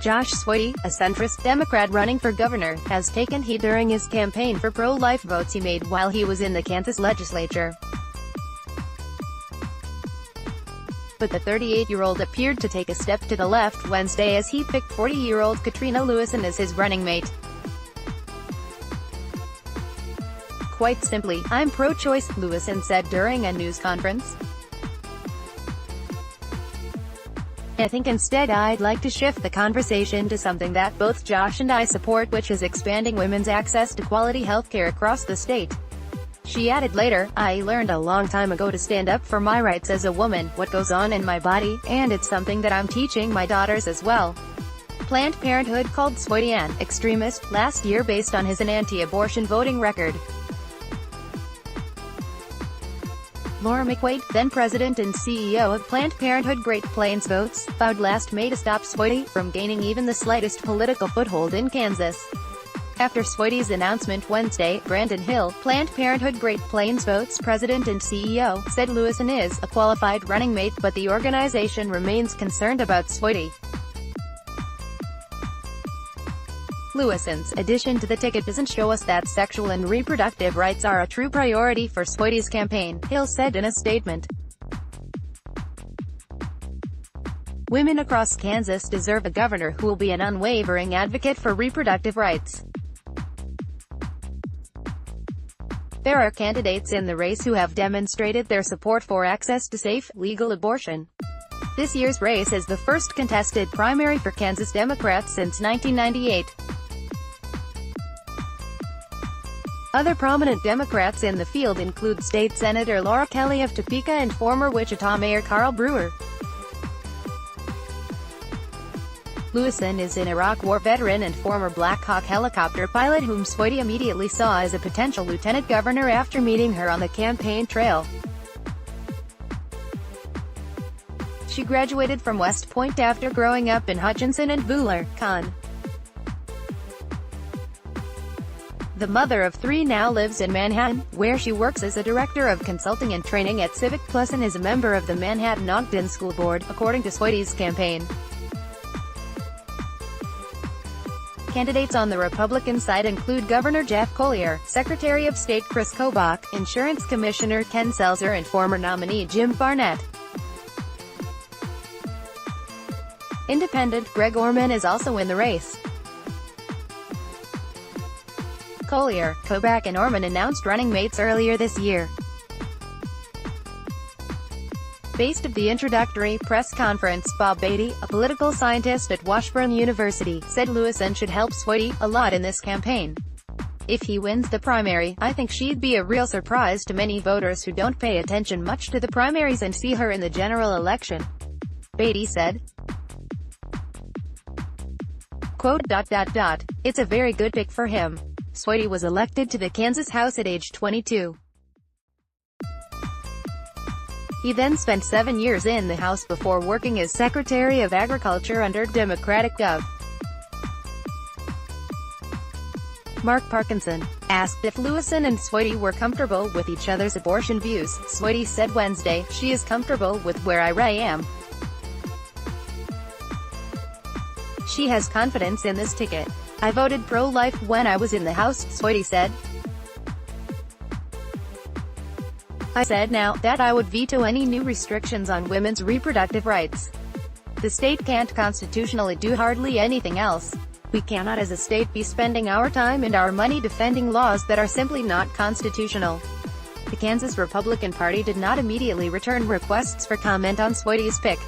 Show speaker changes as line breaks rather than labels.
Josh Svaty, a centrist Democrat running for governor, has taken heat during his campaign for pro-life votes he made while he was in the Kansas Legislature. But the 38-year-old appeared to take a step to the left Wednesday as he picked 40-year-old Katrina Lewison as his running mate. "Quite simply, I'm pro-choice," Lewison said during a news conference. "I think instead I'd like to shift the conversation to something that both Josh and I support, which is expanding women's access to quality healthcare across the state." She added later, "I learned a long time ago to stand up for my rights as a woman, what goes on in my body, and it's something that I'm teaching my daughters as well." Planned Parenthood called Svaty an extremist last year based on his anti-abortion voting record. Laura McQuaid, then president and CEO of Planned Parenthood Great Plains Votes, vowed last May to stop Svaty from gaining even the slightest political foothold in Kansas. After Svaty's announcement Wednesday, Brandon Hill, Planned Parenthood Great Plains Votes president and CEO, said Lewison is a qualified running mate, but the organization remains concerned about Svaty. Lewison's addition to the ticket doesn't show us that sexual and reproductive rights are a true priority for Svaty's campaign, Hill said in a statement. "Women across Kansas deserve a governor who will be an unwavering advocate for reproductive rights. There are candidates in the race who have demonstrated their support for access to safe, legal abortion." This year's race is the first contested primary for Kansas Democrats since 1998. Other prominent Democrats in the field include State Senator Laura Kelly of Topeka and former Wichita Mayor Carl Brewer. Lewison is an Iraq War veteran and former Black Hawk helicopter pilot whom Svaty immediately saw as a potential lieutenant governor after meeting her on the campaign trail. She graduated from West Point after growing up in Hutchinson and Buller, Con. The mother of three now lives in Manhattan, where she works as a director of consulting and training at Civic Plus and is a member of the Manhattan-Ogden School Board, according to Svaty's campaign. Candidates on the Republican side include Governor Jeff Collier, Secretary of State Chris Kobach, Insurance Commissioner Ken Selzer and former nominee Jim Barnett. Independent Greg Orman is also in the race. Collier, Kobach and Orman announced running mates earlier this year. Based of the introductory press conference, Bob Beatty, a political scientist at Washburn University, said Lewison should help Svaty a lot in this campaign. "If he wins the primary, I think she'd be a real surprise to many voters who don't pay attention much to the primaries and see her in the general election," Beatty said. Quote, "It's a very good pick for him." Svaty was elected to the Kansas House at age 22. He then spent 7 years in the House before working as Secretary of Agriculture under Democratic Gov. Mark Parkinson, asked if Lewison and Svaty were comfortable with each other's abortion views, Svaty said Wednesday, "She is comfortable with where I am. She has confidence in this ticket. I voted pro-life when I was in the House," Svaty said. "I said now that I would veto any new restrictions on women's reproductive rights. The state can't constitutionally do hardly anything else. We cannot as a state be spending our time and our money defending laws that are simply not constitutional." The Kansas Republican Party did not immediately return requests for comment on Svaty's pick.